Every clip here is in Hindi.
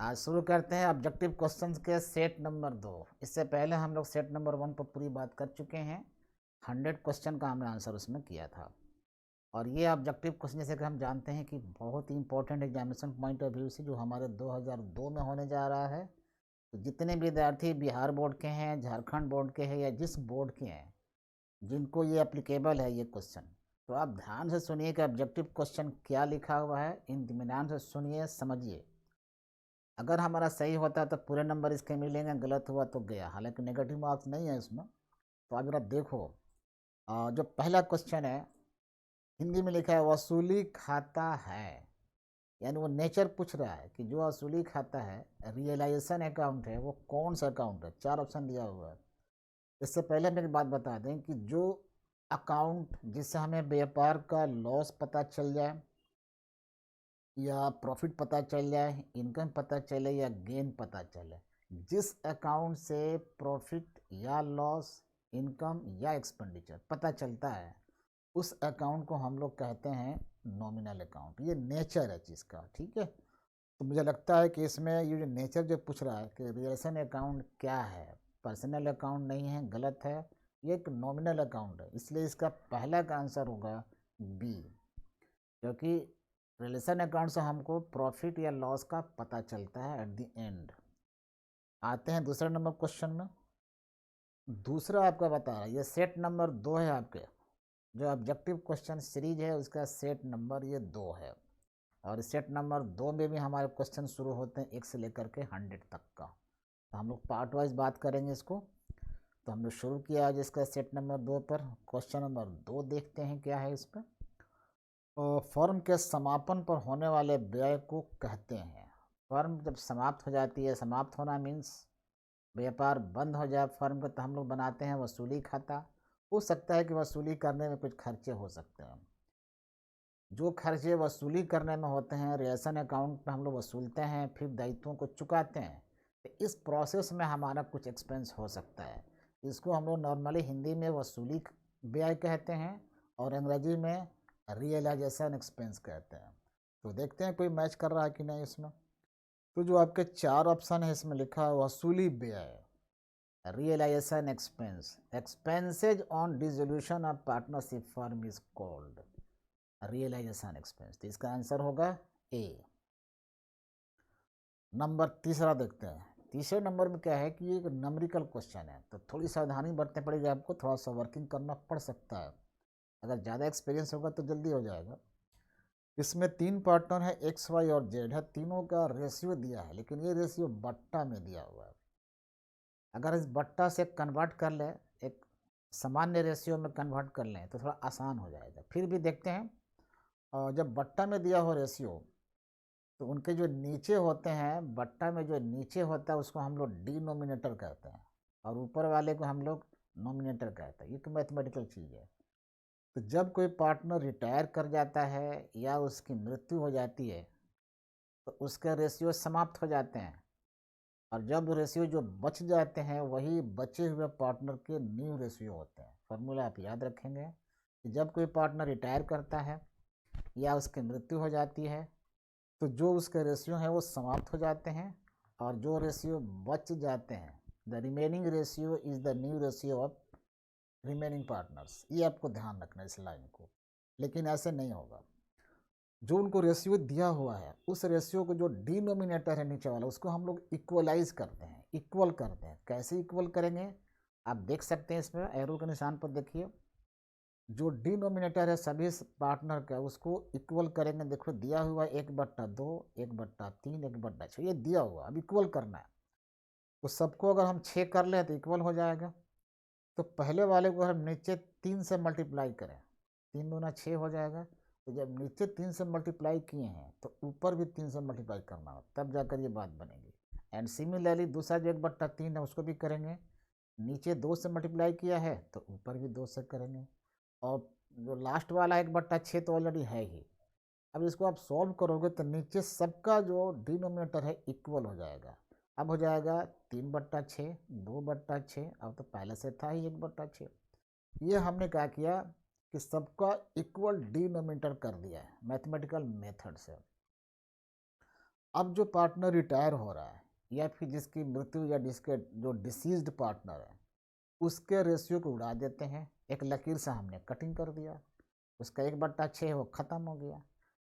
आज शुरू करते हैं ऑब्जेक्टिव क्वेश्चंस के सेट नंबर 2। इससे पहले हम लोग सेट नंबर 1 पर पूरी बात कर चुके हैं। 100 क्वेश्चन का हमने आंसर उसमें किया था। और ये ऑब्जेक्टिव क्वेश्चन जैसे कि हम जानते हैं कि बहुत ही important examination point of view से जो हमारे 2002 में होने जा रहा है। तो जितने भी विद्यार्थी बिहार बोर्ड के हैं, झारखंड बोर्ड के हैं या जिस बोर्ड के हैं जिनको ये एप्लीकेबल है ये क्वेश्चन, तो आप ध्यान से सुनिए कि ऑब्जेक्टिव क्वेश्चन क्या लिखा हुआ है। इत्मीनान से सुनिए, समझिए। अगर हमारा सही होता है तो पूरे नंबर इसके मिलेंगे, गलत हुआ तो गया। हालांकि नेगेटिव मार्क्स नहीं है इसमें। तो आप जरा देखो, जो पहला क्वेश्चन है हिंदी में लिखा है वसूली खाता है, यानी वो नेचर पूछ रहा है कि जो वसूली खाता है, रियलाइजेशन अकाउंट है, वो कौन सा अकाउंट है। 4 ऑप्शन दिया हुआ है। इससे पहले हम एक बात बता दें कि जो अकाउंट जिससे हमें व्यापार का लॉस पता चल जाए या प्रॉफिट पता चल जाए, इनकम पता चले या गेन पता चले, जिस अकाउंट से प्रॉफिट या लॉस, इनकम या एक्सपेंडिचर पता चलता है, उस अकाउंट को हम लोग कहते हैं नॉमिनल अकाउंट। ये नेचर है चीज़ का, ठीक है। तो मुझे लगता है कि इसमें ये जो नेचर जो पूछ रहा है कि रिलेशन अकाउंट क्या है, पर्सनल अकाउंट नहीं है, गलत है, ये एक नॉमिनल अकाउंट है। इसलिए इसका पहला का आंसर होगा बी, क्योंकि रिलेशन अकाउंट से हमको प्रॉफिट या लॉस का पता चलता है एट द एंड। आते हैं दूसरे नंबर क्वेश्चन में। दूसरा आपका बता रहा है, ये सेट नंबर 2 है। आपके जो ऑब्जेक्टिव क्वेश्चन सीरीज है उसका सेट नंबर ये 2 है। और सेट नंबर 2 में भी हमारे क्वेश्चन शुरू होते हैं 1 से लेकर के 100 तक का। तो हम लोग पार्ट वाइज बात करेंगे इसको। तो हमने शुरू किया आज इसका सेट नंबर 2 पर। क्वेश्चन नंबर 2 देखते हैं क्या है इस पर। फर्म के समापन पर होने वाले व्यय को कहते हैं। फर्म जब समाप्त हो जाती है, समाप्त होना मीन्स व्यापार बंद हो जाए फर्म का, तो हम लोग बनाते हैं वसूली खाता। हो सकता है कि वसूली करने में कुछ खर्चे हो सकते हैं। जो खर्चे वसूली करने में होते हैं, रेशन अकाउंट में हम लोग वसूलते हैं, फिर दायित्वों को चुकाते हैं। तो इस प्रोसेस में हमारा कुछ एक्सपेंस हो सकता है। इसको हम लोग नॉर्मली हिंदी में वसूली व्यय कहते हैं और अंग्रेजी में रियलाइजेशन एक्सपेंस कहते हैं। तो देखते हैं कोई मैच कर रहा है कि नहीं इसमें। तो जो आपके 4 ऑप्शन है इसमें लिखा है वसूली व्यय, realisation expense, expenses on dissolution of partnership firm is called realisation expense. तो इसका आंसर होगा ए। नंबर तीसरा देखते हैं। तीसरे नंबर में क्या है कि ये एक नंबरिकल क्वेश्चन है, तो थोड़ी सावधानी बरतनी पड़ेगी आपको, थोड़ा सा वर्किंग करना पड़ सकता है। अगर ज़्यादा एक्सपीरियंस होगा तो जल्दी हो जाएगा। इसमें 3 पार्टनर है, एक्स वाई और जेड है। तीनों का रेशियो दिया है, लेकिन ये रेशियो बट्टा में दिया हुआ है। अगर इस बट्टा से कन्वर्ट कर लें, एक सामान्य रेशियो में कन्वर्ट कर लें तो थोड़ा आसान हो जाएगा। फिर भी देखते हैं। और जब बट्टा में दिया हो रेशियो, तो उनके जो नीचे होते हैं, बट्टा में जो नीचे होता है उसको हम लोग डिनोमिनेटर कहते हैं, और ऊपर वाले को हम लोग नोमिनेटर कहते हैं। ये तो मैथमेटिकल चीज़ है। तो जब कोई पार्टनर रिटायर कर जाता है या उसकी मृत्यु हो जाती है, तो उसके रेशियो समाप्त हो जाते हैं। और जब रेशियो जो बच जाते हैं वही बचे हुए पार्टनर के न्यू रेशियो होते हैं। फॉर्मूला आप याद रखेंगे कि जब कोई पार्टनर रिटायर करता है या उसकी मृत्यु हो जाती है, तो जो उसके रेशियो हैं वो समाप्त हो जाते हैं, और जो रेशियो बच जाते हैं, the remaining ratio is the new ratio of remaining partners. ये आपको ध्यान रखना है इस लाइन को। लेकिन ऐसे नहीं होगा। जो उनको रेशियो दिया हुआ है उस रेशियो को जो डिनोमिनेटर है नीचे वाला, उसको हम लोग इक्वलाइज करते हैं, इक्वल करते हैं। कैसे इक्वल करेंगे आप देख सकते हैं, इसमें एरो के निशान पर देखिए। जो डिनोमिनेटर है सभी पार्टनर का, उसको इक्वल करेंगे। देखो दिया हुआ 1/2, 1/3, 1/6, ये दिया हुआ, अब इक्वल करना है। तो सबको अगर हम 6 कर लें तो इक्वल हो जाएगा। तो पहले वाले को हम नीचे 3 से मल्टीप्लाई करें, 3 दूना 6 हो जाएगा। तो जब नीचे 3 से मल्टीप्लाई किए हैं तो ऊपर भी 3 से मल्टीप्लाई करना हो, तब जाकर ये बात बनेगी। एंड सिमिलरली दूसरा जो 1/3 है उसको भी करेंगे। नीचे 2 से मल्टीप्लाई किया है तो ऊपर भी 2 से करेंगे। और जो लास्ट वाला 1/6 तो ऑलरेडी है ही। अब इसको आप सॉल्व करोगे तो नीचे सबका जो डिनोमिनेटर है इक्वल हो जाएगा। अब हो जाएगा 3/6, 2/6, अब तो पहले से था ही 1/6। ये हमने क्या किया कि सबका इक्वल डिनोमिनेटर कर दिया है मैथमेटिकल मेथड से। अब जो पार्टनर रिटायर हो रहा है या फिर जिसकी मृत्यु या जिसके जो डिसीज्ड पार्टनर है उसके रेशियो को उड़ा देते हैं, एक लकीर से हमने कटिंग कर दिया, उसका 1/6 वो ख़त्म हो गया,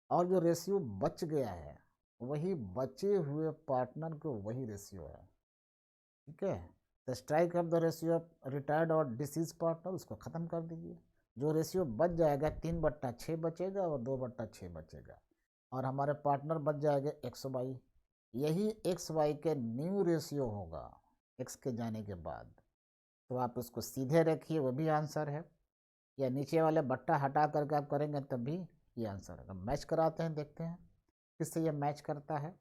और जो रेशियो बच गया है वही बचे हुए पार्टनर को वही रेशियो है। ठीक है, the strike off the ratio of retired और डिसीज पार्टनर, उसको ख़त्म कर दीजिए। जो रेशियो बच जाएगा 3/6 बचेगा और 2/6 बचेगा, और हमारे पार्टनर बच जाएंगे XY। यही XY के न्यू रेशियो होगा X के जाने के बाद। तो आप उसको सीधे रखिए, वो भी आंसर है, या नीचे वाले बट्टा हटा करके आप करेंगे तब भी ये आंसर है। मैच कराते हैं, देखते हैं किससे ये मैच करता है।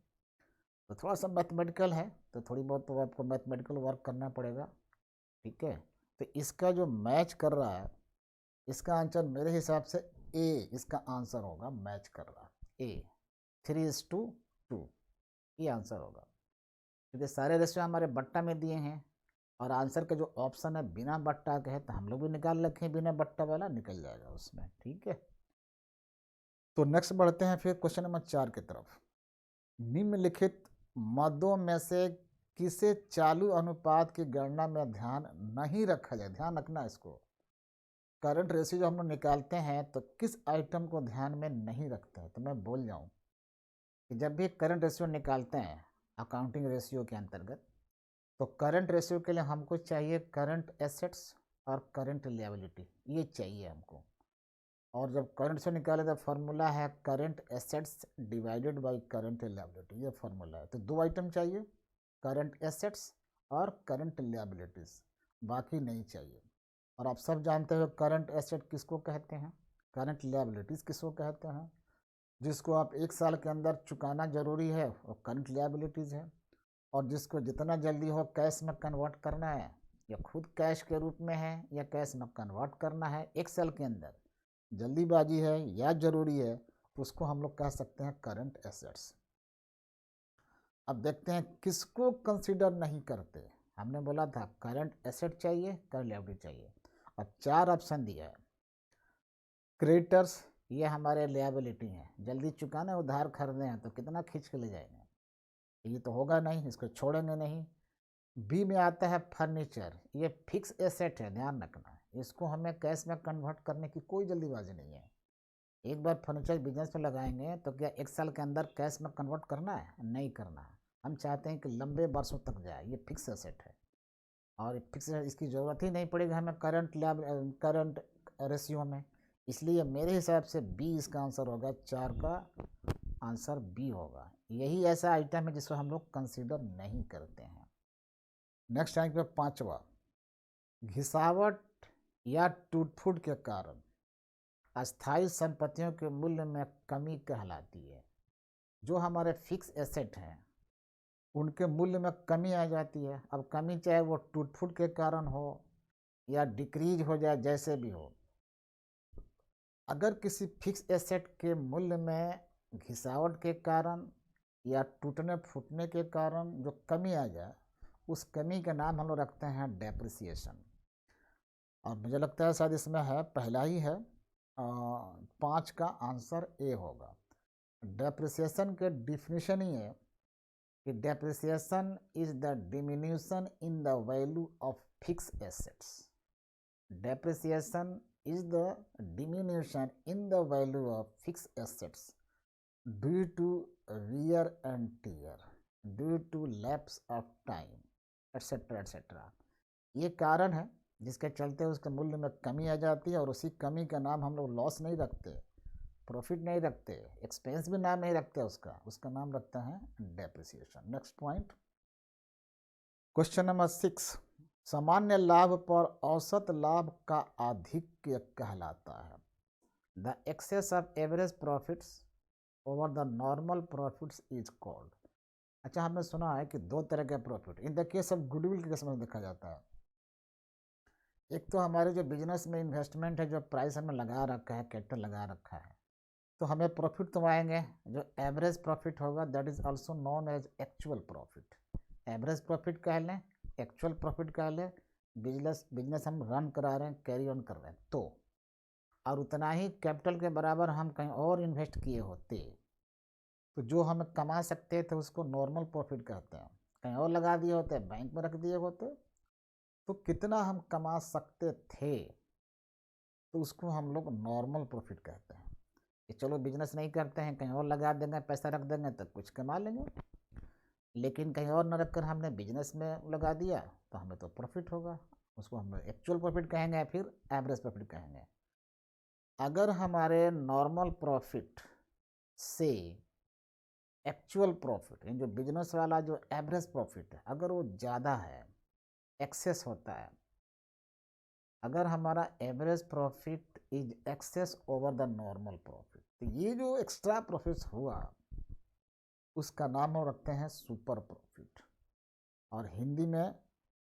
तो थोड़ा सा मैथमेटिकल है, तो थोड़ी बहुत तो आपको मैथमेटिकल वर्क करना पड़ेगा। ठीक है, तो इसका जो मैच कर रहा है, इसका आंसर मेरे हिसाब से ए इसका आंसर होगा, मैच कर रहा है ए 3:2, ये आंसर होगा, क्योंकि सारे रेशियो हमारे बट्टा में दिए हैं और आंसर का जो ऑप्शन है बिना बट्टा के है, तो हम लोग भी निकाल रखे हैं, बिना बट्टा वाला निकल जाएगा उसमें। ठीक है, तो नेक्स्ट बढ़ते हैं फिर क्वेश्चन नंबर 4 की तरफ। निम्नलिखित मदों में से किसे चालू अनुपात की गणना में ध्यान नहीं रखा जाए, ध्यान रखना इसको। करंट रेशियो जो हम लोग निकालते हैं तो किस आइटम को ध्यान में नहीं रखते हैं, तो मैं बोल जाऊं कि जब भी करंट रेशियो निकालते हैं अकाउंटिंग रेशियो के अंतर्गत, तो करंट रेशियो के लिए हमको चाहिए करंट एसेट्स और करंट लिएबिलिटी, ये चाहिए हमको। और जब करंट से निकाले तो फार्मूला है current assets divided by current liability, ये फार्मूला है। तो 2 आइटम चाहिए, करंट एसेट्स और करंट लिएबिलिटीज, बाकी नहीं चाहिए। और आप सब जानते हो करंट एसेट किसको कहते हैं, करंट लिएबिलिटीज किसको कहते हैं। जिसको आप 1 साल के अंदर चुकाना जरूरी है वो करंट लिएबिलिटीज है, और जिसको जितना जल्दी हो कैश में कन्वर्ट करना है, या खुद कैश के रूप में है या कैश में कन्वर्ट करना है 1 साल के अंदर, जल्दीबाजी है या ज़रूरी है, तो उसको हम लोग कह सकते हैं करंट एसेट्स। अब देखते हैं किसको कंसीडर नहीं करते। हमने बोला था करंट एसेट चाहिए, करंट लिएबिलिटी चाहिए, और 4 ऑप्शन दिया है। क्रेडिटर्स, ये हमारे लिएबिलिटी हैं, जल्दी चुकाना, उधार खरीदे हैं तो कितना खींच के ले जाएंगे, ये तो होगा नहीं, इसको छोड़ेंगे नहीं। बी में आता है फर्नीचर, ये फिक्स एसेट है, ध्यान रखना, इसको हमें कैश में कन्वर्ट करने की कोई जल्दीबाजी नहीं है। एक बार फर्नीचर बिजनेस में लगाएंगे तो क्या 1 साल के अंदर कैश में कन्वर्ट करना है, नहीं करना है। हम चाहते हैं कि लंबे वर्षों तक जाए, ये फिक्स एसेट है, और फिक्स इसकी ज़रूरत ही नहीं पड़ेगी हमें करंट रेशियो में। इसलिए मेरे हिसाब से बी इसका आंसर होगा, 4 का आंसर बी होगा। यही ऐसा आइटम है जिसको हम लोग कंसीडर नहीं करते हैं। नेक्स्ट टाइम पे 5वां, घिसावट या टूट-फूट के कारण अस्थायी संपत्तियों के मूल्य में कमी कहलाती है। जो हमारे फिक्स एसेट हैं उनके मूल्य में कमी आ जाती है। अब कमी चाहे वो टूट-फूट के कारण हो या डिक्रीज हो जाए, जैसे भी हो, अगर किसी फिक्स एसेट के मूल्य में घिसावट के कारण या टूटने फूटने के कारण जो कमी आ जाए, उस कमी का नाम हम लोग रखते हैं डेप्रिसिएशन। और मुझे लगता है शायद इसमें है, पहला ही है, 5 का आंसर ए होगा। डेप्रिसिएशन के डिफिनीशन ही है कि depreciation is the diminution in the value of fix assets. Depreciation is the diminution in the value of fixed assets due to wear and tear, due to lapse of time, etc. etc. ये कारण है जिसके चलते उसके मूल्य में कमी आ जाती है, और उसी कमी का नाम हम लोग लॉस नहीं रखते, प्रॉफिट नहीं रखते, एक्सपेंस भी नाम नहीं रखते, उसका नाम रखते हैं depreciation. Next point, question number 6, सामान्य लाभ पर औसत लाभ का आधिक्य कहलाता है। The excess of average profits over the normal profits is called. अच्छा, हमने सुना है कि 2 तरह के profit in the case of goodwill के केस में देखा जाता है। एक तो हमारे जो बिजनेस में इन्वेस्टमेंट है, जो प्राइस हमने लगा रखा है, कैपिटल लगा रखा है, तो हमें प्रॉफिट तो आएंगे, जो एवरेज प्रॉफिट होगा that is also known as actual profit. Average profit कह लें, एक्चुअल प्रॉफिट कह लें, बिजनेस हम रन करा रहे हैं, कैरी ऑन कर रहे हैं, तो और उतना ही कैपिटल के बराबर हम कहीं और इन्वेस्ट किए होते तो जो हम कमा सकते थे उसको नॉर्मल प्रॉफिट कहते हैं। कहीं और लगा दिए होते, बैंक में रख दिए होते, तो कितना हम कमा सकते थे तो उसको हम लोग नॉर्मल प्रॉफिट कहते हैं। कि चलो बिजनेस नहीं करते हैं, कहीं और लगा देंगे, पैसा रख देंगे तो कुछ कमा लेंगे, लेकिन कहीं और न रखकर हमने बिजनेस में लगा दिया तो हमें तो प्रॉफिट होगा। उसको हम एक्चुअल प्रॉफिट कहेंगे या फिर एवरेज प्रॉफिट कहेंगे। अगर हमारे नॉर्मल प्रॉफिट से एक्चुअल प्रॉफिट, जो बिजनेस वाला जो एवरेज प्रॉफिट है, अगर वो ज़्यादा है, एक्सेस होता है, अगर हमारा average profit is excess over the normal profit, तो ये जो एक्स्ट्रा प्रॉफिट हुआ उसका नाम हम रखते हैं सुपर प्रॉफिट, और हिंदी में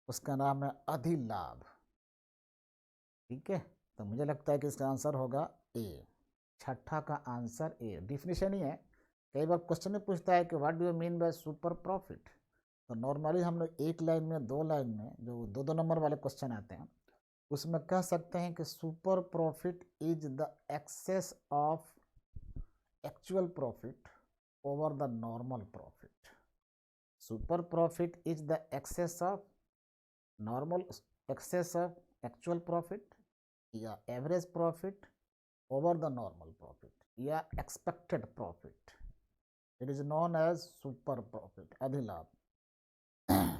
उसका नाम है अधिलाभ। ठीक है, तो मुझे लगता है कि इसका आंसर होगा ए। छठा का आंसर ए। डिफिनेशन ही है, कई बार क्वेश्चन में पूछता है कि what do you mean by super profit, तो नॉर्मली हम लोग एक लाइन में, दो लाइन में, जो दो दो नंबर वाले क्वेश्चन आते हैं उसमें कह सकते हैं कि super profit is the excess of actual profit over the normal profit. Super profit is the excess of normal, excess of actual profit या average profit over the normal profit या expected profit. It is known as super profit, अधिलाभ।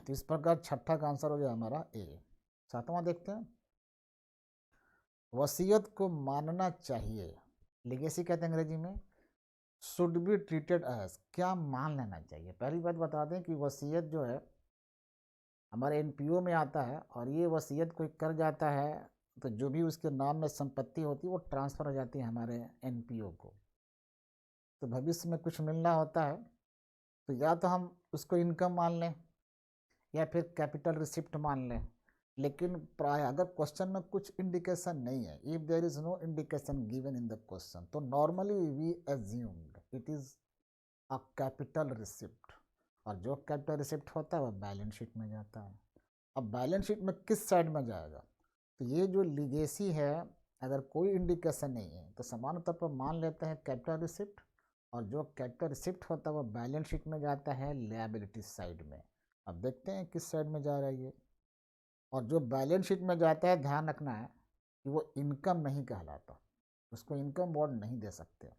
तो इस प्रकार छठा का आंसर हो गया हमारा ए। सातवां देखते हैं, वसीयत को मानना चाहिए, लिगेसी कहते हैं अंग्रेजी में। शुड बी ट्रीटेड एज, क्या मान लेना चाहिए। पहली बात बता दें कि वसीयत जो है हमारे एनपीओ में आता है, और ये वसीयत कोई कर जाता है तो जो भी उसके नाम में संपत्ति होती है वो ट्रांसफ़र हो जाती है हमारे एनपीओ को। तो भविष्य में कुछ मिलना होता है तो या तो हम उसको इनकम मान लें या फिर कैपिटल रिसिप्ट मान लें, लेकिन प्राय अगर क्वेश्चन में कुछ इंडिकेशन नहीं है, if there is no indication given in the question, तो normally we assumed it is a capital receipt, और जो कैपिटल रिसिप्ट होता है वह बैलेंस शीट में जाता है। अब बैलेंस शीट में किस साइड में जाएगा, तो ये जो लिगेसी है, अगर कोई इंडिकेशन नहीं है तो सामान्य तौर पर मान लेते हैं कैपिटल रिसिप्ट, और जो कैपिटल रिसिप्ट होता है वो बैलेंस शीट में जाता है लायबिलिटी साइड में। अब देखते हैं किस साइड में जा रहा है ये, और जो बैलेंस शीट में जाता है ध्यान रखना है कि वो इनकम नहीं कहलाता, उसको इनकम बोर्ड नहीं दे सकते।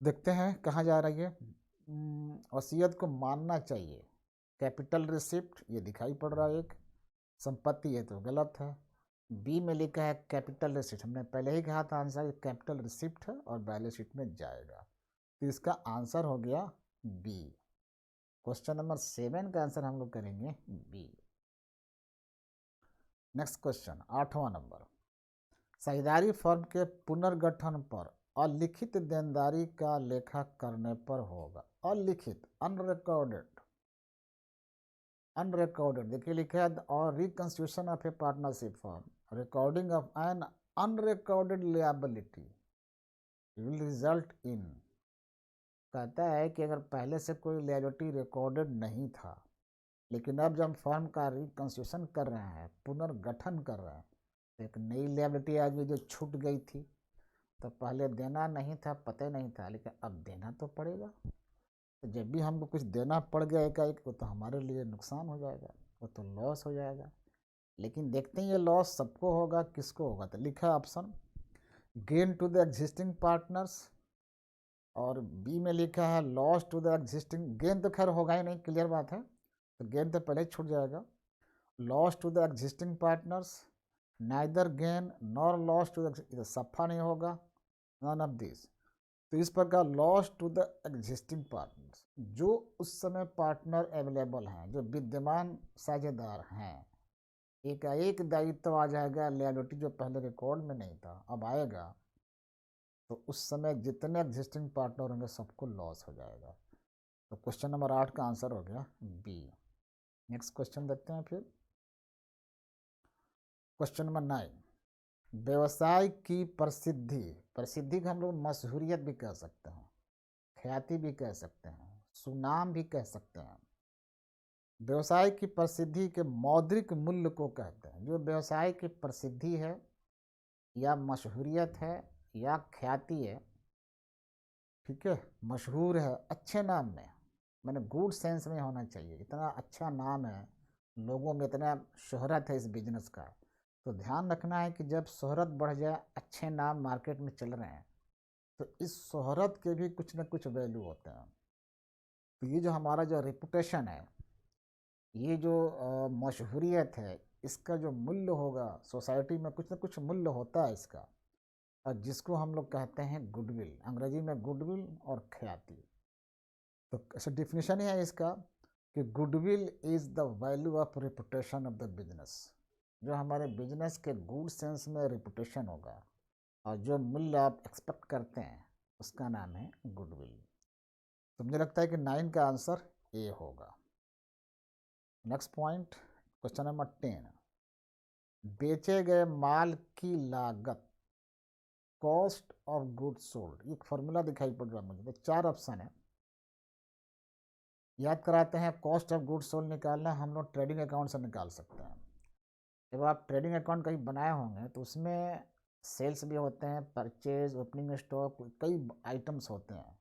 देखते हैं कहाँ जा रही है। वसीयत को मानना चाहिए, कैपिटल रिसिप्ट ये दिखाई पड़ रहा है, एक संपत्ति है तो गलत है। बी में लिखा है कैपिटल रिसिप्ट, हमने पहले ही कहा था आंसर कैपिटल रिसिप्ट है और बैलेंस शीट में जाएगा, तो इसका आंसर हो गया बी। क्वेश्चन नंबर 7 का आंसर हम लोग करेंगे बी। नेक्स्ट क्वेश्चन 8वां नंबर, साझेदारी फर्म के पुनर्गठन पर अलिखित देनदारी का लेखा करने पर होगा। अलिखित, अनरिकॉर्डेड, अनरिकॉर्डेड देखिए लिखा है, और reconstitution of a partnership firm, recording of an unrecorded liability will result in. कहता है कि अगर पहले से कोई लिएबिलिटी रिकॉर्डेड नहीं था, लेकिन अब जब हम फर्म का रिकंस्टिट्यूशन कर रहे हैं, पुनर्गठन कर रहे हैं, तो एक नई लिएबिलिटी आ गई जो छूट गई थी, तो पहले देना नहीं था, पता नहीं था, लेकिन अब देना तो पड़ेगा। तो जब भी हमको कुछ देना पड़ गया एकाएक, वो तो हमारे लिए नुकसान हो जाएगा, वो तो लॉस हो जाएगा। लेकिन देखते हैं ये लॉस सबको होगा, किसको होगा, तो लिखा है option gain to the existing partners, और बी में लिखा है loss to the existing. Gain तो खैर होगा ही नहीं, क्लियर बात है, तो गेन तो पहले छूट जाएगा। Loss to the existing partners, neither gain nor loss to the, सफ़ा नहीं होगा, नन ऑफ दिस। तो इस प्रकार loss to the existing partners, जो उस समय पार्टनर अवेलेबल हैं, जो विद्यमान साझेदार हैं, एक दायित्व आ जाएगा, लिएबिलिटी जो पहले रिकॉर्ड में नहीं था अब आएगा, तो उस समय जितने एग्जिस्टिंग पार्टनर होंगे सबको लॉस हो जाएगा। तो क्वेश्चन नंबर 8 का आंसर हो गया बी। नेक्स्ट क्वेश्चन देखते हैं फिर, क्वेश्चन नंबर 9, व्यवसाय की प्रसिद्धि, प्रसिद्धि को हम लोग मशहूरियत भी कह सकते हैं, ख्याति भी कह सकते हैं, सुनाम भी कह सकते हैं। व्यवसाय की प्रसिद्धि के मौद्रिक मूल्य को कहते हैं। जो व्यवसाय की प्रसिद्धि है या मशहूरियत है या ख्याति है, ठीक है, मशहूर है, अच्छे नाम में, मैंने गुड सेंस में होना चाहिए, इतना अच्छा नाम है, लोगों में इतना शोहरत है इस बिजनेस का। तो ध्यान रखना है कि जब शोहरत बढ़ जाए, अच्छे नाम मार्केट में चल रहे हैं, तो इस शोहरत के भी कुछ ना कुछ वैल्यू होते हैं। तो ये जो हमारा जो रेपुटेशन है, ये जो मशहूरियत है, इसका जो मूल्य होगा सोसाइटी में, कुछ ना कुछ मूल्य होता है इसका, और जिसको हम लोग कहते हैं गुडविल, अंग्रेजी में गुडविल और ख्याति। तो ऐसा डिफिनेशन ही है इसका कि goodwill is the value of reputation of the business. जो हमारे बिजनेस के गुड सेंस में रेपुटेशन होगा और जो मूल्य आप एक्सपेक्ट करते हैं, उसका नाम है गुडविल। तो मुझे लगता है कि 9 का आंसर ए होगा। नेक्स्ट पॉइंट, क्वेश्चन नंबर 10, बेचे गए माल की लागत, कॉस्ट ऑफ गुड्स सोल्ड। एक फॉर्मूला दिखाई पड़ रहा है मुझे, तो 4 ऑप्शन है, याद कराते हैं। कॉस्ट ऑफ गुड्स सोल्ड निकालना हम लोग ट्रेडिंग अकाउंट से निकाल सकते हैं। जब आप ट्रेडिंग अकाउंट कहीं बनाए होंगे तो उसमें सेल्स भी होते हैं, परचेज, ओपनिंग स्टॉक, कई आइटम्स होते हैं,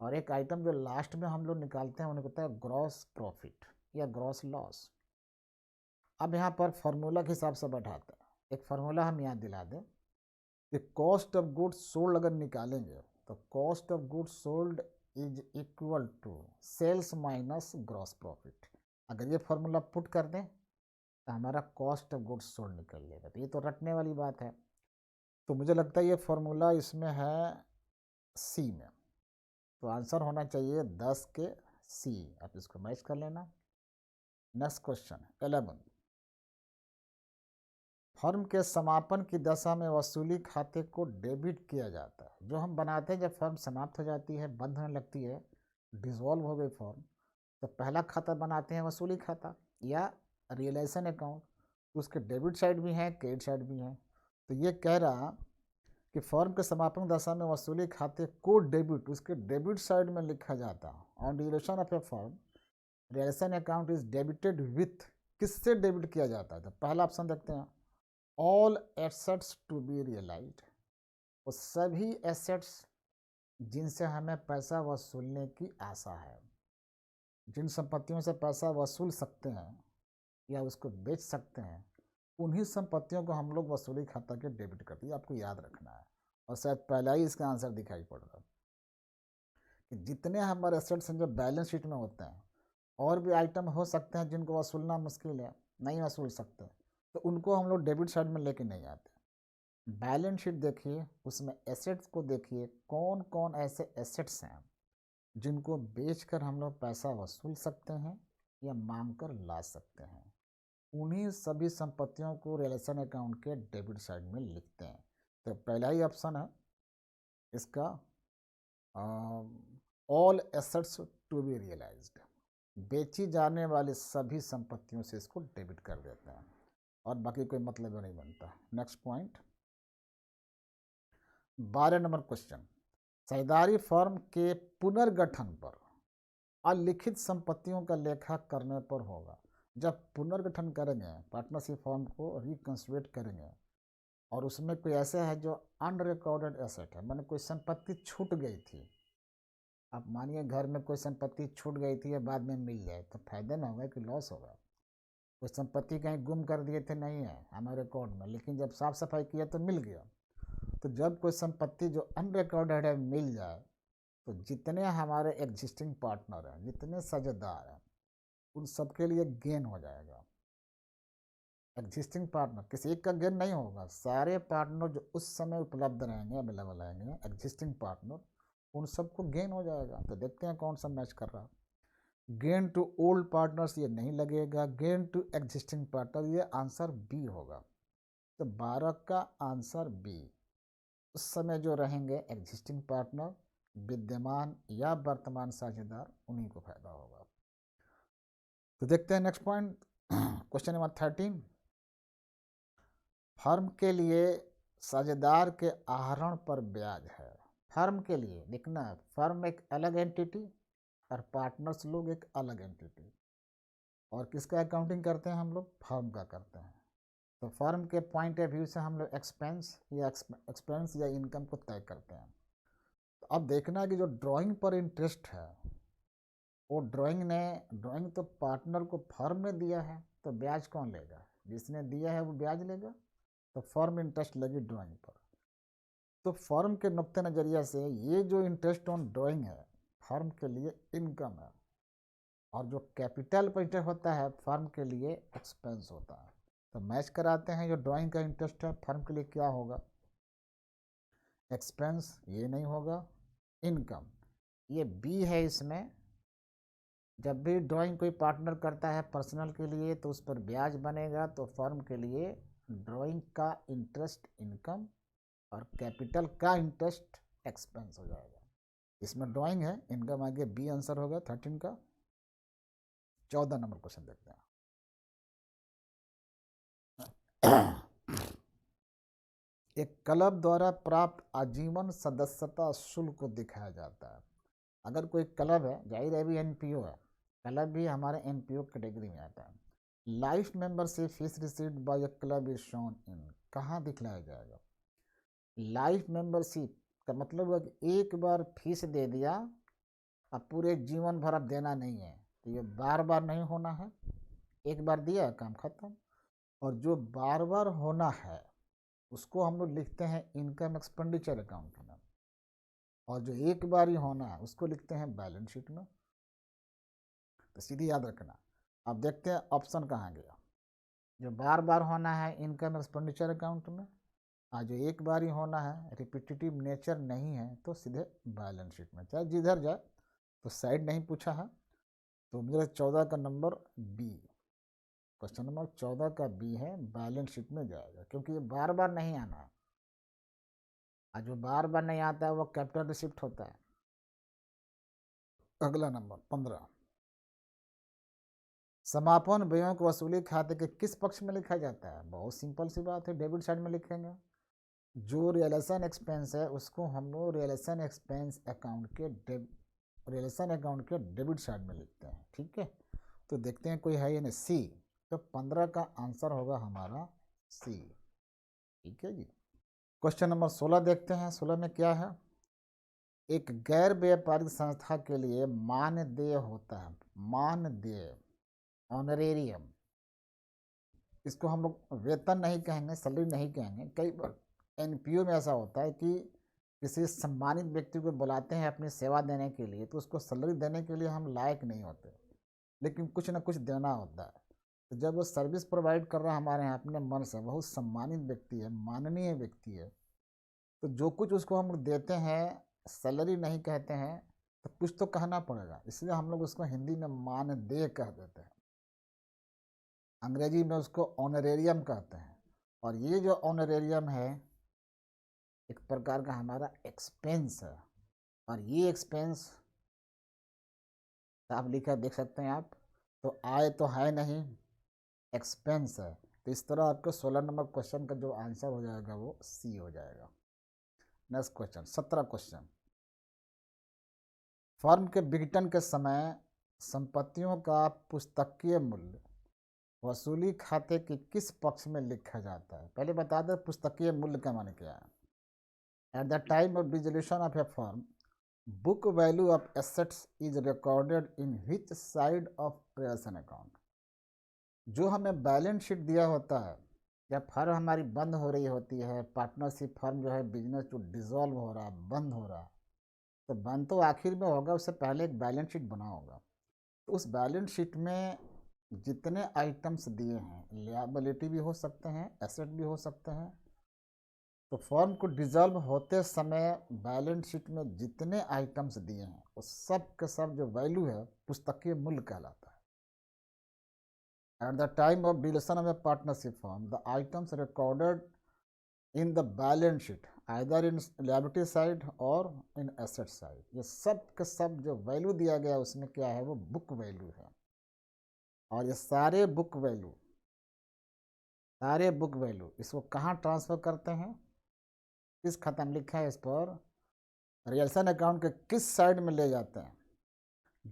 और एक आइटम जो लास्ट में हम लोग निकालते हैं उन्हें कहते हैं ग्रॉस प्रॉफिट या ग्रॉस लॉस। अब यहाँ पर फार्मूला के हिसाब से बैठाते हैं, एक फार्मूला हम यहाँ दिला दें कि कॉस्ट ऑफ गुड्स सोल्ड अगर निकालेंगे तो cost of goods sold is equal to sales minus gross profit. अगर ये फार्मूला पुट कर दें तो हमारा कॉस्ट ऑफ गुड्स सोल्ड निकल लेगा। तो ये तो रटने वाली बात है, तो मुझे लगता है ये फार्मूला इसमें है सी में, तो आंसर होना चाहिए 10 के सी। आप इसको मैच कर लेना। नेक्स्ट क्वेश्चन 11, फर्म के समापन की दशा में वसूली खाते को डेबिट किया जाता है। जो हम बनाते हैं जब फर्म समाप्त हो जाती है, बंद होने लगती है, डिसॉल्व हो गई फर्म, तो पहला खाता बनाते हैं वसूली खाता या रियलाइजेशन अकाउंट। तो उसके डेबिट साइड भी है, क्रेडिट साइड भी है। तो ये कह रहा कि फर्म के समापन दशा में वसूली खाते को डेबिट, उसके डेबिट साइड में लिखा जाता है। On realisation of a firm, realisation account is debited with, किससे डेबिट किया जाता है? तो पहला ऑप्शन देखते हैं, all assets to be realised, वो सभी एसेट्स जिनसे हमें पैसा वसूलने की आशा है, जिन संपत्तियों से पैसा वसूल सकते हैं या उसको बेच सकते हैं, उन्हीं संपत्तियों को हम लोग वसूली खाता के डेबिट करते हैं। आपको याद रखना है, और शायद पहला ही इसका आंसर दिखाई पड़ रहा है कि जितने हमारे एसेट्स हैं जो बैलेंस शीट में होते हैं, और भी आइटम हो सकते हैं जिनको वसूलना मुश्किल है, नहीं वसूल सकते, तो उनको हम लोग डेबिट साइड में लेके नहीं आते। बैलेंस शीट देखिए, उसमें एसेट्स को देखिए, कौन कौन ऐसे एसेट्स हैं जिनको बेचकर हम लोग पैसा वसूल सकते हैं या मांग कर ला सकते हैं, उन्हीं सभी संपत्तियों को रियलाइजेशन अकाउंट के डेबिट साइड में लिखते हैं। तो पहला ही ऑप्शन है इसका, all assets to be realised, बेची जाने वाली सभी संपत्तियों से इसको डेबिट कर देते हैं, और बाकी कोई मतलब नहीं बनता। नेक्स्ट पॉइंट 12 नंबर क्वेश्चन, साझेदारी फर्म के पुनर्गठन पर अलिखित संपत्तियों का लेखा करने पर होगा। जब पुनर्गठन करेंगे, पार्टनरशिप फर्म को रिकंस्टिट्यूट करेंगे, और उसमें कोई ऐसा है जो अनरिकॉर्डेड एसेट है, मैंने कोई संपत्ति छूट गई थी, आप मानिए घर में कोई संपत्ति छूट गई थी या बाद में मिल जाए, तो फायदा ना होगा कि लॉस होगा? कोई संपत्ति कहीं गुम कर दिए थे, नहीं है हमारे रिकॉर्ड में, लेकिन जब साफ सफाई किया तो मिल गया। तो जब कोई संपत्ति जो अनरिकॉर्डेड है मिल जाए, तो जितने हमारे एग्जिस्टिंग पार्टनर हैं, जितने साझेदार हैं, उन सबके लिए गेन हो जाएगा। एग्जिस्टिंग पार्टनर, किसी एक का गेन नहीं होगा, सारे पार्टनर जो उस समय उपलब्ध रहेंगे, अवेलेबल रहेंगे, एग्जिस्टिंग पार्टनर, उन सबको गेन हो जाएगा। तो देखते हैं कौन सा मैच कर रहा है। गेन टू ओल्ड पार्टनर्स ये नहीं लगेगा, गेन टू एग्जिस्टिंग पार्टनर, ये आंसर बी होगा। तो 12 का आंसर बी, उस समय जो रहेंगे एग्जिस्टिंग पार्टनर, विद्यमान या वर्तमान साझेदार, उन्हीं को फायदा होगा। तो देखते हैं next point, question number 13, firm के लिए साझेदार के आहरण पर ब्याज है। फर्म के लिए लिखना है, फर्म एक अलग एंटिटी और पार्टनर्स लोग एक अलग एंटिटी, और किसका अकाउंटिंग करते हैं हम लोग? फर्म का करते हैं। तो फर्म के पॉइंट ऑफ व्यू से हम लोग एक्सपेंस या इनकम को तय करते हैं। तो अब देखना है कि जो ड्राइंग पर इंटरेस्ट है वो ड्राइंग तो पार्टनर को फर्म ने दिया है, तो ब्याज कौन लेगा? जिसने दिया है वो ब्याज लेगा, तो फर्म इंटरेस्ट लगी ड्राइंग पर। तो फर्म के नुक्ते नज़रिया से ये जो इंटरेस्ट ऑन ड्राइंग है फर्म के लिए इनकम है, और जो कैपिटल पर इंटरेस्ट होता है फर्म के लिए एक्सपेंस होता है। तो मैच कराते हैं, जो ड्राइंग का इंटरेस्ट है फर्म के लिए क्या होगा? एक्सपेंस, ये नहीं होगा, इनकम, ये बी है। इसमें जब भी ड्राइंग कोई पार्टनर करता है पर्सनल के लिए तो उस पर ब्याज बनेगा, तो फर्म के लिए ड्राइंग का इंटरेस्ट इनकम और कैपिटल का इंटरेस्ट एक्सपेंस हो जाएगा। इसमें ड्राइंग है, इनकम आगे बी आंसर होगा 13 का। 14 नंबर क्वेश्चन देखते हैं। एक क्लब द्वारा प्राप्त आजीवन सदस्यता शुल्क को दिखाया जाता है। अगर कोई क्लब है, जाहिर है भी एनपीओ है, क्लब भी हमारे एनपीओ कैटेगरी में आता है। Life membership fees received by a club is shown in, कहाँ दिखलाया जाएगा? लाइफ मेंबरशिप का मतलब है कि एक बार फीस दे दिया, अब पूरे जीवन भर अब देना नहीं है, तो ये बार बार नहीं होना है, एक बार दिया काम खत्म। और जो बार बार होना है उसको हम लोग लिखते हैं इनकम एक्सपेंडिचर अकाउंट में, और जो एक बार ही होना है उसको लिखते हैं बैलेंस शीट में। तो सीधी याद रखना। अब देखते हैं ऑप्शन कहाँ गया। जो बार बार होना है इनकम एक्सपेंडिचर अकाउंट में, और जो एक बार ही होना है रिपीटेटिव नेचर नहीं है तो सीधे बैलेंस शीट में, चाहे जिधर जाए। तो साइड नहीं पूछा है, तो मेरा 14 का नंबर बी, क्वेश्चन नंबर 14 का बी है, बैलेंस शीट में जाएगा, क्योंकि ये बार बार नहीं आना है, और जो बार बार नहीं आता है वो कैपिटल रिसिप्ट होता है। अगला नंबर 15, समापन व्ययों को वसूली खाते के किस पक्ष में लिखा जाता है? बहुत सिंपल सी बात है, डेबिट साइड में लिखेंगे। जो रियलाइजेशन एक्सपेंस है उसको हम लोग रियलाइजेशन अकाउंट के डेबिट साइड में लिखते हैं, ठीक है। तो देखते हैं कोई है या नहीं, सी। तो 15 का आंसर होगा हमारा सी, ठीक है जी। क्वेश्चन नंबर 16 देखते हैं। 16 में क्या है? एक गैर व्यापारिक संस्था के लिए मानदेय होता है, मानदेय, ऑनरेरियम। इसको हम लोग वेतन नहीं कहेंगे, सैलरी नहीं कहेंगे। कई बार एनपीओ में ऐसा होता है कि किसी सम्मानित व्यक्ति को बुलाते हैं अपनी सेवा देने के लिए, तो उसको सैलरी देने के लिए हम लायक नहीं होते, लेकिन कुछ ना कुछ देना होता है। तो जब वो सर्विस प्रोवाइड कर रहा है हमारे यहाँ अपने मन से, बहुत सम्मानित व्यक्ति है, माननीय व्यक्ति है, तो जो कुछ उसको हम लोग देते हैं सैलरी नहीं कहते हैं, तो कुछ तो कहना पड़ेगा, इसलिए हम लोग उसको हिंदी में मानदेय कह देते हैं, अंग्रेजी में उसको ऑनरेरियम कहते हैं। और ये जो ऑनरेरियम है एक प्रकार का हमारा एक्सपेंस है, और ये एक्सपेंस आप लिखा देख सकते हैं आप। तो आय तो है नहीं, एक्सपेंस है, तो इस तरह आपको 16 नंबर क्वेश्चन का जो आंसर हो जाएगा वो सी हो जाएगा। नेक्स्ट क्वेश्चन 17 क्वेश्चन, फर्म के विघटन के समय संपत्तियों का पुस्तकीय मूल्य वसूली खाते के किस पक्ष में लिखा जाता है? पहले बता दें पुस्तकीय मूल्य का माने क्या है। At the time of dissolution of a firm, book value of assets is recorded in which side of realisation account. जो हमें बैलेंस शीट दिया होता है जब फर्म हमारी बंद हो रही होती है, पार्टनरशिप फर्म जो है बिजनेस जो डिसॉल्व हो रहा है, बंद हो रहा है, तो बंद तो आखिर में होगा, उससे पहले एक बैलेंस शीट बना होगा। तो उस बैलेंस शीट में जितने आइटम्स दिए हैं, लिएबिलिटी भी हो सकते हैं, एसेट भी हो सकते हैं, तो फर्म को डिसॉल्व होते समय बैलेंस शीट में जितने आइटम्स दिए हैं उस सब के सब जो वैल्यू है पुस्तकीय मूल्य कहलाता है। At the time of dissolution of a partnership firm, the items recorded in the balance sheet either in liability side और in asset side, ये सब के सब जो वैल्यू दिया गया उसमें क्या है वो बुक वैल्यू है। और ये सारे बुक वैल्यू इसको कहाँ ट्रांसफर करते हैं, किस खाता में लिखा है इस पर, रियलाइजेशन अकाउंट के किस साइड में ले जाते हैं?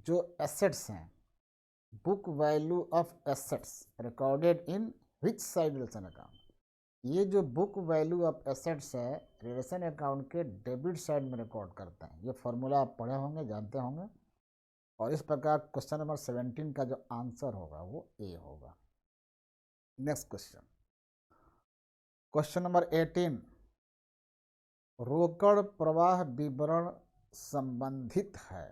जो एसेट्स हैं, book value of assets recorded in which side realisation account, ये जो बुक वैल्यू ऑफ एसेट्स है रिलेशन अकाउंट के डेबिट साइड में रिकॉर्ड करते हैं। ये फॉर्मूला आप पढ़े होंगे, जानते होंगे। और इस प्रकार क्वेश्चन नंबर 17 का जो आंसर होगा वो ए होगा। नेक्स्ट क्वेश्चन, क्वेश्चन नंबर 18, रोकड़ प्रवाह विवरण संबंधित है।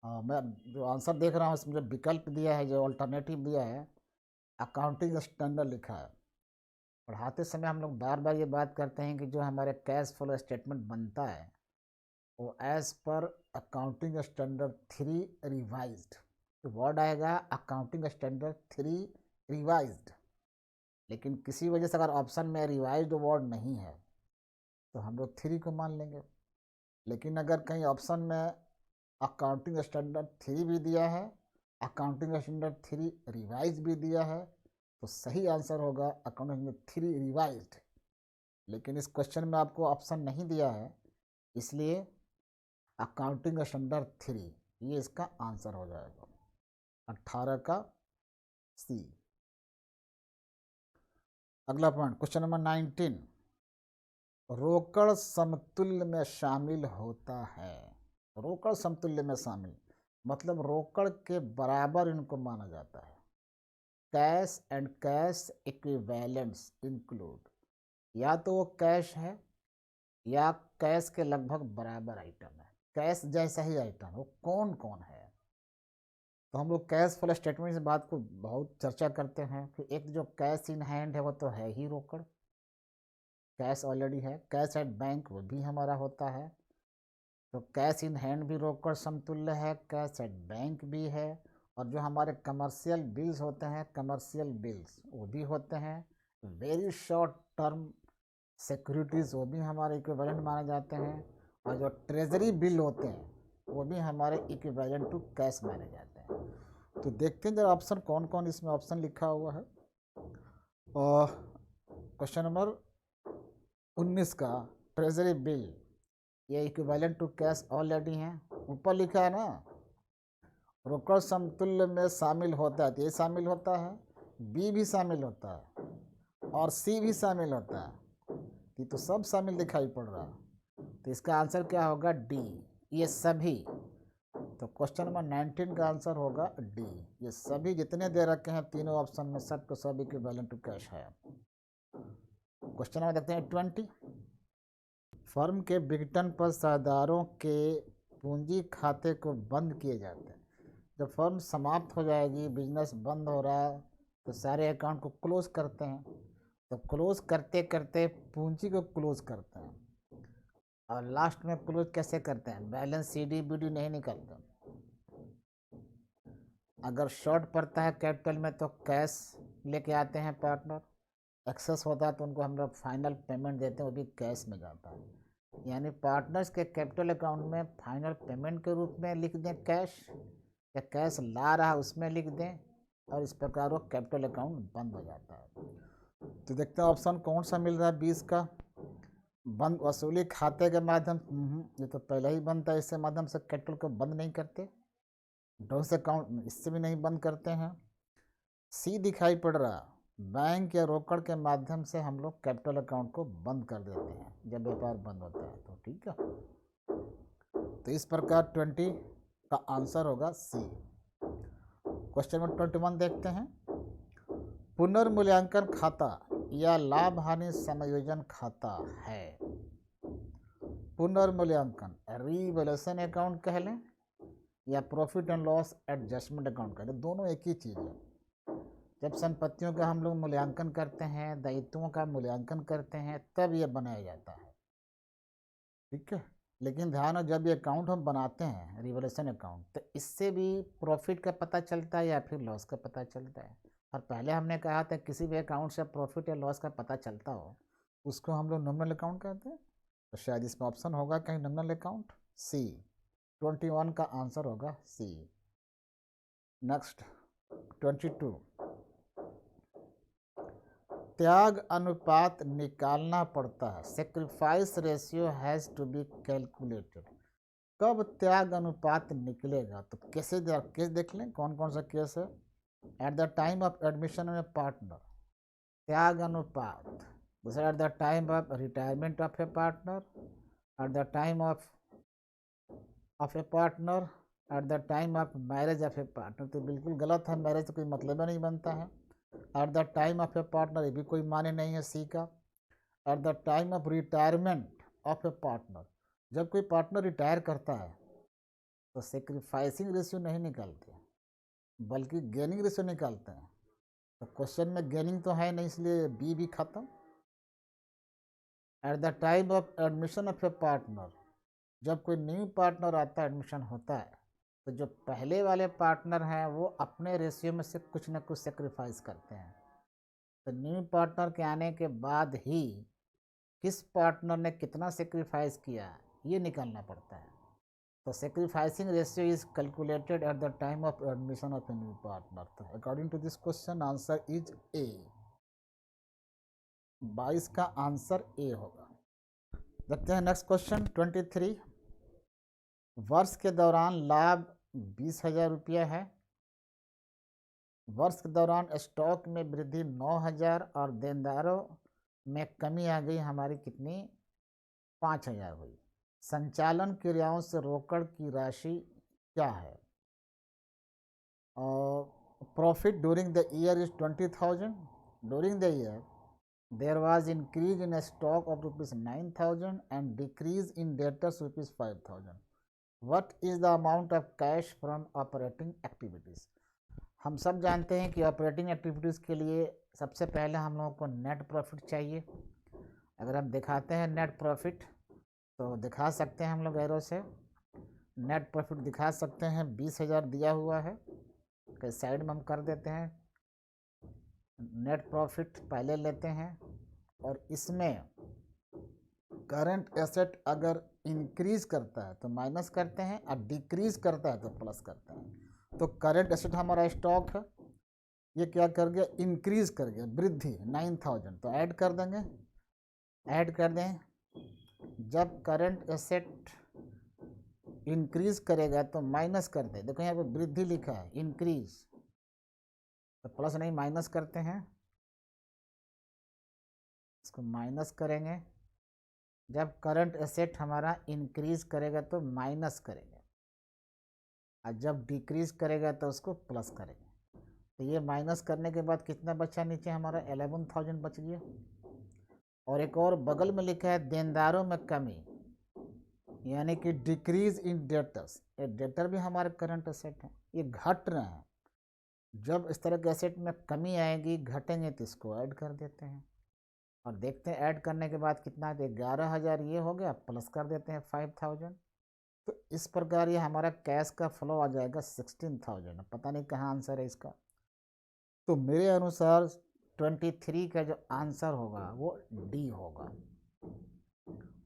मैं जो आंसर देख रहा हूँ इसमें जो विकल्प दिया है, जो अल्टरनेटिव दिया है, अकाउंटिंग स्टैंडर्ड लिखा है। पढ़ाते समय हम लोग बार बार ये बात करते हैं कि जो हमारे कैश फ्लो स्टेटमेंट बनता है वो as per accounting standard 3 revised, तो वर्ड आएगा अकाउंटिंग स्टैंडर्ड 3 रिवाइज्ड। लेकिन किसी वजह से अगर ऑप्शन में रिवाइज्ड वर्ड नहीं है तो हम लोग 3 को मान लेंगे। लेकिन अगर कहीं ऑप्शन में अकाउंटिंग स्टैंडर्ड 3 भी दिया है, अकाउंटिंग स्टैंडर्ड 3 रिवाइज भी दिया है, तो सही आंसर होगा अकाउंटिंग स्टैंडर्ड 3 रिवाइज्ड। लेकिन इस क्वेश्चन में आपको ऑप्शन नहीं दिया है, इसलिए अकाउंटिंग स्टैंडर्ड 3 ये इसका आंसर हो जाएगा, 18 का सी। अगला पॉइंट, क्वेश्चन नंबर 19, रोकड़ समतुल्य में शामिल होता है। रोकड़ समतुल्य में शामिल मतलब रोकड़ के बराबर इनको माना जाता है। Cash and cash equivalents include, या तो वो कैश है या कैश के लगभग बराबर आइटम है, कैश जैसा ही आइटम, वो कौन कौन है। तो हम लोग कैश फ्लो स्टेटमेंट इस बात को बहुत चर्चा करते हैं कि एक जो कैश इन हैंड है वो तो है ही रोकड़, कैश ऑलरेडी है। कैश एट बैंक वो भी हमारा होता है, तो कैश इन हैंड भी रोकड़ समतुल्य है, कैश एट बैंक भी है। और जो हमारे कमर्शियल बिल्स होते हैं, कमर्शियल बिल्स वो भी होते हैं। वेरी शॉर्ट टर्म सिक्योरिटीज़ वो भी हमारे इक्विवेलेंट माने जाते हैं। और जो ट्रेजरी बिल होते हैं वो भी हमारे इक्विवेलेंट टू कैश माने जाते हैं। तो देखते हैं जरा ऑप्शन कौन कौन इसमें ऑप्शन लिखा हुआ है। और क्वेश्चन नंबर 19 का ट्रेजरी बिल, ये इक्विवेलेंट टू कैश ऑलरेडी हैं, ऊपर लिखा है ना रोकड़ समतुल्य में शामिल होता है, तो ये शामिल होता है, बी भी शामिल होता है और सी भी शामिल होता है, ये तो सब शामिल दिखाई पड़ रहा है। तो इसका आंसर क्या होगा, डी, ये सभी। तो क्वेश्चन नंबर 19 का आंसर होगा डी, ये सभी जितने दे रखे हैं तीनों ऑप्शन में सब के सब इक्विवेलेंट टू कैश है। क्वेश्चन नंबर देखते हैं 20, फर्म के विघटन पर साझेदारों के पूंजी खाते को बंद किए जाते हैं। जब फर्म समाप्त हो जाएगी, बिजनेस बंद हो रहा है, तो सारे अकाउंट को क्लोज करते हैं। तो क्लोज करते करते पूंजी को क्लोज करते हैं, और लास्ट में क्लोज कैसे करते हैं, बैलेंस सीडी बीडी नहीं निकलते। अगर शॉर्ट पड़ता है कैपिटल में तो कैश लेके आते हैं पार्टनर, एक्सेस होता है तो उनको हम लोग फाइनल पेमेंट देते हैं, वो भी कैश में जाता है। यानी पार्टनर्स के कैपिटल अकाउंट में फाइनल पेमेंट के रूप में लिख दें कैश, या कैश ला रहा उसमें लिख दें, और इस प्रकार वो कैपिटल अकाउंट बंद हो जाता है। तो देखते हैं ऑप्शन कौन सा मिल रहा है 20 का, बंद वसूली खाते के माध्यम, ये तो पहले ही बनता है, इससे माध्यम से कैपिटल को बंद नहीं करते, डॉस अकाउंट इससे भी नहीं बंद करते हैं। सी दिखाई पड़ रहा, बैंक या रोकड़ के माध्यम से हम लोग कैपिटल अकाउंट को बंद कर देते हैं जब व्यापार बंद होता है, तो ठीक है। तो इस प्रकार 20 का आंसर होगा सी। क्वेश्चन नंबर 21 देखते हैं, पुनर्मूल्यांकन खाता या लाभ हानि समायोजन खाता है। पुनर्मूल्यांकन रिवैल्यूएशन अकाउंट कह लें या profit and loss adjustment account कह लें, दोनों एक ही चीज़ है। जब संपत्तियों का हम लोग मूल्यांकन करते हैं, दायित्वों का मूल्यांकन करते हैं, तब ये बनाया जाता है, ठीक है। लेकिन ध्यान हो, जब ये अकाउंट हम बनाते हैं रिवैल्यूएशन अकाउंट, तो इससे भी प्रॉफिट का पता चलता है या फिर लॉस का पता चलता है। और पहले हमने कहा था किसी भी अकाउंट से प्रॉफिट या लॉस का पता चलता हो उसको हम लोग नॉमिनल अकाउंट कहते हैं। तो शायद इसमें ऑप्शन होगा कहीं नॉमिनल अकाउंट, सी। 21 का आंसर होगा सी। नेक्स्ट 22, त्याग अनुपात निकालना पड़ता है, sacrifice ratio has to be calculated. कब त्याग अनुपात निकलेगा, तो कैसे केस देख लें कौन कौन सा केस है। At the time of admission में पार्टनर, त्याग अनुपात, दूसरा eight the time of retirement of A partner, eight the time of A partner, eight the time of marriage of A partner. तो बिल्कुल गलत है, मैरिज तो कोई मतलब ही नहीं बनता है। At the time of A partner, ये भी कोई माने नहीं है सी का। Eight the time of retirement of A partner, जब कोई पार्टनर रिटायर करता है तो सेक्रीफाइसिंग रेशियो नहीं निकालते बल्कि गेनिंग रेशियो निकालते हैं। तो क्वेश्चन में गेनिंग तो है नहीं, इसलिए बी भी खत्म। Eight the time of admission of A partner, जब कोई न्यू पार्टनर आता है, एडमिशन होता है, तो जो पहले वाले पार्टनर हैं वो अपने रेशियो में से कुछ ना कुछ सेक्रीफाइस करते हैं। तो न्यू पार्टनर के आने के बाद ही किस पार्टनर ने कितना सेक्रीफाइस किया ये निकालना पड़ता है। तो sacrificing ratio is calculated at the time of admission of a new partner. तो according to this question answer is A. 22 का आंसर ए होगा। देखते हैं नेक्स्ट क्वेश्चन 23। वर्ष के दौरान लाभ 20,000 रुपया है। वर्ष के दौरान स्टॉक में वृद्धि 9,000 और देनदारों में कमी आ गई हमारी कितनी, 5,000 हुई। संचालन क्रियाओं से रोकड़ की राशि क्या है? Profit during the year is 20,000। During the year there was increase in stock of ₹9,000 and decrease in debtors ₹5,000. What is the amount of cash from operating activities? हम सब जानते हैं कि ऑपरेटिंग एक्टिविटीज़ के लिए सबसे पहले हम लोगों को नेट प्रॉफिट चाहिए। अगर हम दिखाते हैं नेट प्रॉफिट तो दिखा सकते हैं हम लोग एरो से। नेट प्रॉफिट दिखा सकते हैं 20,000 दिया हुआ है, कई साइड में हम कर देते हैं। नेट प्रॉफिट पहले लेते हैं और इसमें करंट एसेट अगर इंक्रीज करता है तो माइनस करते हैं और डिक्रीज करता है तो प्लस करते हैं। तो करंट एसेट हमारा स्टॉक है, ये क्या कर गया, इंक्रीज कर गया, वृद्धि 9,000, तो ऐड कर देंगे। ऐड कर दें, जब करंट एसेट इंक्रीज करेगा तो माइनस कर दें। देखो यहाँ पे वृद्धि लिखा है, इंक्रीज, तो प्लस नहीं माइनस करते हैं, इसको माइनस करेंगे। जब करंट एसेट हमारा इंक्रीज करेगा तो माइनस करेंगे और जब डिक्रीज करेगा तो उसको प्लस करेंगे। तो ये माइनस करने के बाद कितना बचा नीचे हमारा, 11,000 बच गया। और एक और बगल में लिखा है देनदारों में कमी, यानी कि डिक्रीज इन डेटर्स। ये डेटर भी हमारे करंट एसेट हैं, ये घट रहे हैं। जब इस तरह के एसेट में कमी आएगी, घटेंगे, तो इसको ऐड कर देते हैं और देखते हैं ऐड करने के बाद कितना है। 11,000 ये हो गया, प्लस कर देते हैं 5,000। तो इस प्रकार ये हमारा कैश का फ्लो आ जाएगा 16,000। पता नहीं कहाँ आंसर है इसका। तो मेरे अनुसार 23 का जो आंसर होगा वो डी होगा।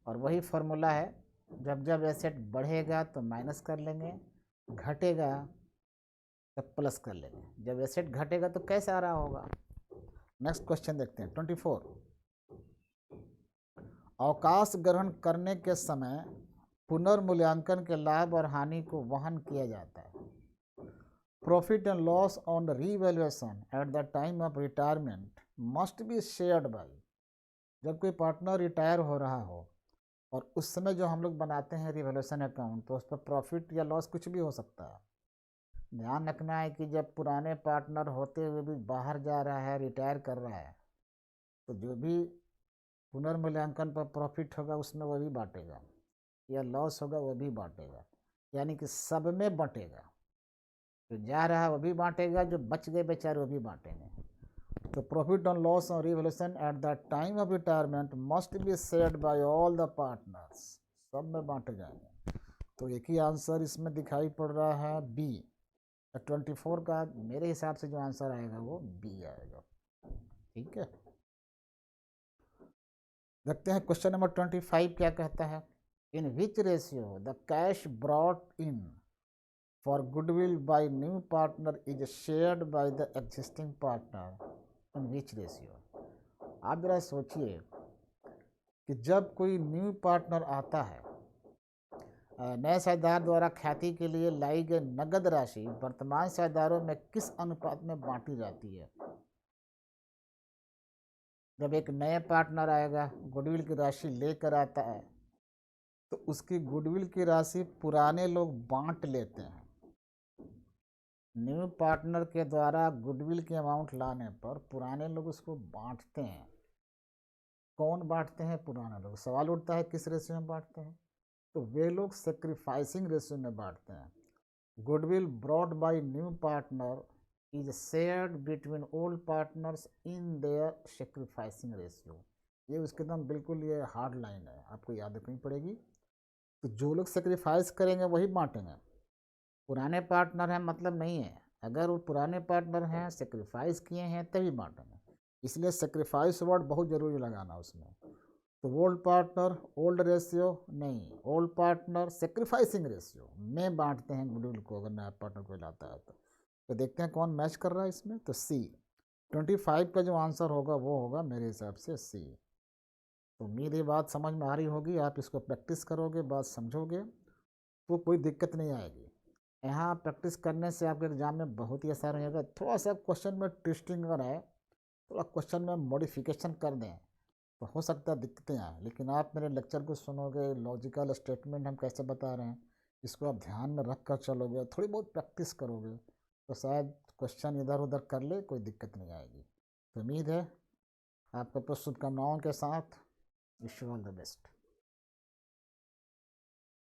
और वही फॉर्मूला है, जब जब एसेट बढ़ेगा तो माइनस कर लेंगे, घटेगा तो प्लस कर लेंगे। जब एसेट घटेगा तो कैसे आ रहा होगा। नेक्स्ट क्वेश्चन देखते हैं 24। अवकाश ग्रहण करने के समय पुनर्मूल्यांकन के लाभ और हानि को वहन किया जाता है। Profit and loss on revaluation eight the time of retirement must be shared by. जब कोई पार्टनर रिटायर हो रहा हो और उस समय जो हम लोग बनाते हैं रिवैल्यूएशन अकाउंट, तो उस पर प्रॉफिट या लॉस कुछ भी हो सकता है। ध्यान रखना है कि जब पुराने पार्टनर होते हुए भी बाहर जा रहा है, रिटायर कर रहा है, तो जो भी पुनर्मूल्यांकन पर प्रॉफिट होगा उसमें वो भी बांटेगा, या लॉस होगा वो भी बांटेगा, यानी कि सब में बांटेगा। जो जा रहा है वो भी बांटेगा, जो बच गए बेचारे वो भी बांटेंगे। तो profit on loss on revaluation eight the time of retirement must be shared by all the partners, सब में बांटे जाएंगे। तो एक ही आंसर इसमें दिखाई पड़ रहा है, बी। 24 का मेरे हिसाब से जो आंसर आएगा वो बी आएगा। ठीक है, देखते हैं क्वेश्चन नंबर 25 क्या कहता है। In which ratio the cash brought in for goodwill by new partner is shared by the existing partner, in which ratio. आप जरा सोचिए कि जब कोई न्यू पार्टनर आता है, नए साझेदार द्वारा ख्याति के लिए लाई गई नगद राशि वर्तमान साझेदारों में किस अनुपात में बांटी जाती है। जब एक नए पार्टनर आएगा, गुडविल की राशि लेकर आता है, तो उसकी गुडविल की राशि पुराने लोग बांट लेते हैं। न्यू पार्टनर के द्वारा गुडविल की अमाउंट लाने पर पुराने लोग उसको बांटते हैं। कौन बांटते हैं? पुराने लोग। सवाल उठता है किस रेशियो में बांटते हैं? तो वे लोग सेक्रीफाइसिंग रेशियो में बांटते हैं। Goodwill brought by new partner is shared between old partners in their sacrificing ratio. ये उसके एकदम बिल्कुल ये हार्ड लाइन है, आपको याद रखनी पड़ेगी। तो जो लोग सेक्रीफाइस करेंगे वही बांटेंगे। पुराने पार्टनर हैं मतलब नहीं है, अगर वो पुराने पार्टनर हैं, सेक्रीफाइस किए हैं, तभी बांटेंगे। इसलिए सेक्रीफाइस वर्ड बहुत जरूरी लगाना उसमें। तो ओल्ड पार्टनर ओल्ड रेशियो नहीं, ओल्ड पार्टनर सेक्रीफाइसिंग रेशियो में बांटते हैं गुडविल को, अगर नया पार्टनर कोई लाता है तो देखते हैं कौन मैच कर रहा है इसमें। तो सी 25 का जो आंसर होगा वो होगा मेरे हिसाब से सी। तो उम्मीद ये बात समझ में आ रही होगी, आप इसको प्रैक्टिस करोगे, बात समझोगे तो कोई दिक्कत नहीं आएगी। यहाँ प्रैक्टिस करने से आपके एग्जाम में बहुत ही आसान रहेगा। थोड़ा सा क्वेश्चन में ट्विस्टिंग अगर है, थोड़ा क्वेश्चन में मॉडिफिकेशन कर दें तो हो सकता है दिक्कतें आएँ, लेकिन आप मेरे लेक्चर को सुनोगे, लॉजिकल स्टेटमेंट हम कैसे बता रहे हैं इसको आप ध्यान में रख कर चलोगे, थोड़ी बहुत प्रैक्टिस करोगे तो शायद क्वेश्चन इधर उधर कर ले, कोई दिक्कत नहीं आएगी। तो उम्मीद है आपको शुभकामनाओं के साथ wish you all the best.